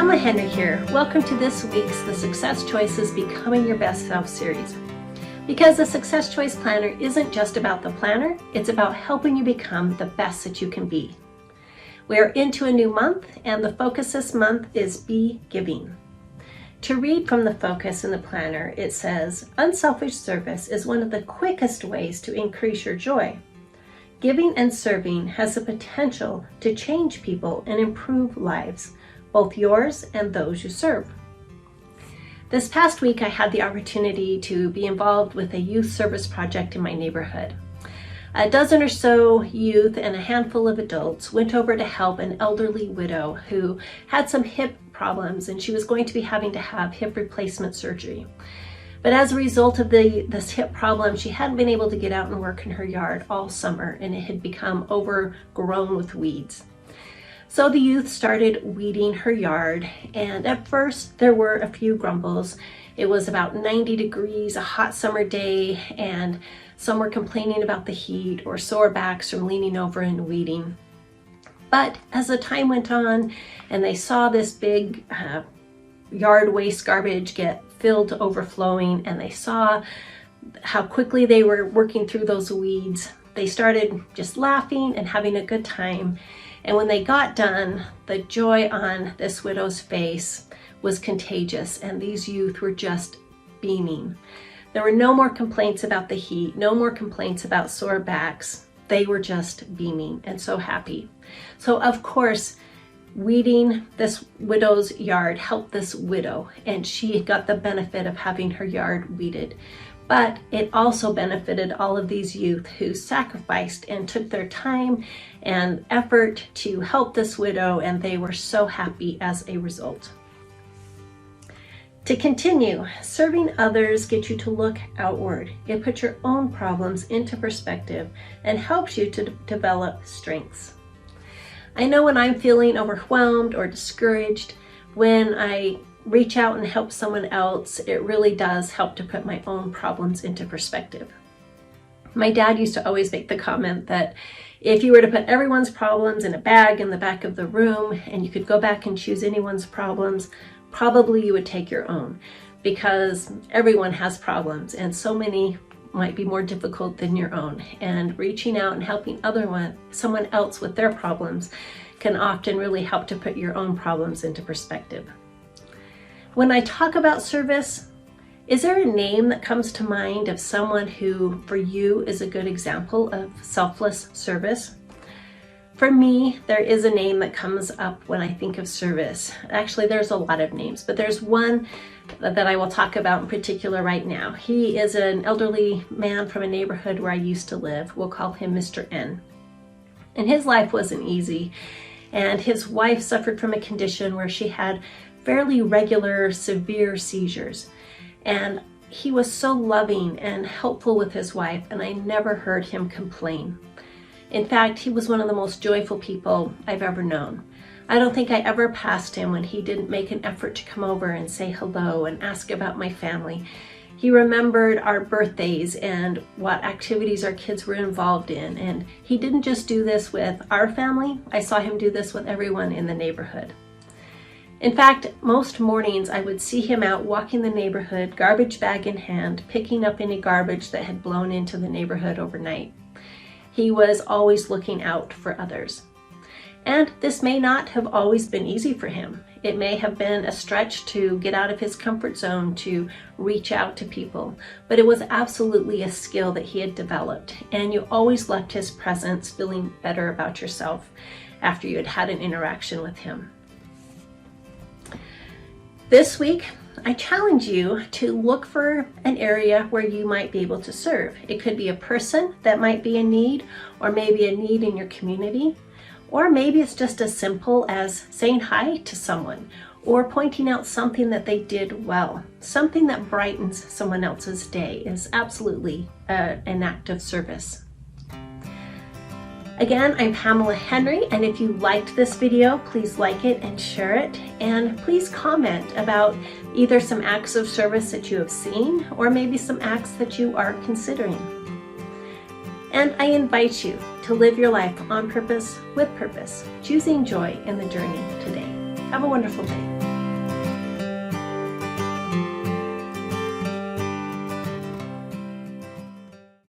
Pamela Henry here. Welcome to this week's The Success Choices Becoming Your Best Self series. Because the Success Choice Planner isn't just about the planner, it's about helping you become the best that you can be. We're into a new month, and the focus this month is Be Giving. To read from the focus in the planner, it says, unselfish service is one of the quickest ways to increase your joy. Giving and serving has the potential to change people and improve lives, both yours and those you serve. This past week, I had the opportunity to be involved with a youth service project in my neighborhood. A dozen or so youth and a handful of adults went over to help an elderly widow who had some hip problems, and she was going to be having to have hip replacement surgery. But as a result of this hip problem, she hadn't been able to get out and work in her yard all summer, and it had become overgrown with weeds. So the youth started weeding her yard, and at first there were a few grumbles. It was about 90 degrees, a hot summer day, and some were complaining about the heat or sore backs from leaning over and weeding. But as the time went on and they saw this big yard waste garbage get filled to overflowing, and they saw how quickly they were working through those weeds, they started just laughing and having a good time. And when they got done, the joy on this widow's face was contagious, and these youth were just beaming. There were no more complaints about the heat, no more complaints about sore backs. They were just beaming and so happy. So of course, weeding this widow's yard helped this widow, and she got the benefit of having her yard weeded. But it also benefited all of these youth who sacrificed and took their time and effort to help this widow, and they were so happy as a result. To continue, serving others gets you to look outward. It puts your own problems into perspective and helps you to develop strengths. I know when I'm feeling overwhelmed or discouraged, when I reach out and help someone else, it really does help to put my own problems into perspective. My dad used to always make the comment that if you were to put everyone's problems in a bag in the back of the room and you could go back and choose anyone's problems, probably you would take your own, because everyone has problems and so many might be more difficult than your own. And reaching out and helping someone else with their problems can often really help to put your own problems into perspective. When I talk about service, is there a name that comes to mind of someone who, for you, is a good example of selfless service? For me, there is a name that comes up when I think of service. Actually, there's a lot of names, but there's one that I will talk about in particular right now. He is an elderly man from a neighborhood where I used to live. We'll call him Mr. N. And his life wasn't easy, and his wife suffered from a condition where she had fairly regular, severe seizures. And he was so loving and helpful with his wife, and I never heard him complain. In fact, he was one of the most joyful people I've ever known. I don't think I ever passed him when he didn't make an effort to come over and say hello and ask about my family. He remembered our birthdays and what activities our kids were involved in, and he didn't just do this with our family. I saw him do this with everyone in the neighborhood. In fact, most mornings I would see him out walking the neighborhood, garbage bag in hand, picking up any garbage that had blown into the neighborhood overnight. He was always looking out for others. And this may not have always been easy for him. It may have been a stretch to get out of his comfort zone to reach out to people, but it was absolutely a skill that he had developed, and you always left his presence feeling better about yourself after you had had an interaction with him. This week, I challenge you to look for an area where you might be able to serve. It could be a person that might be in need, or maybe a need in your community, or maybe it's just as simple as saying hi to someone or pointing out something that they did well. Something that brightens someone else's day is absolutely an act of service. Again, I'm Pamela Henry, and if you liked this video, please like it and share it, and please comment about either some acts of service that you have seen or maybe some acts that you are considering. And I invite you to live your life on purpose, with purpose, choosing joy in the journey today. Have a wonderful day.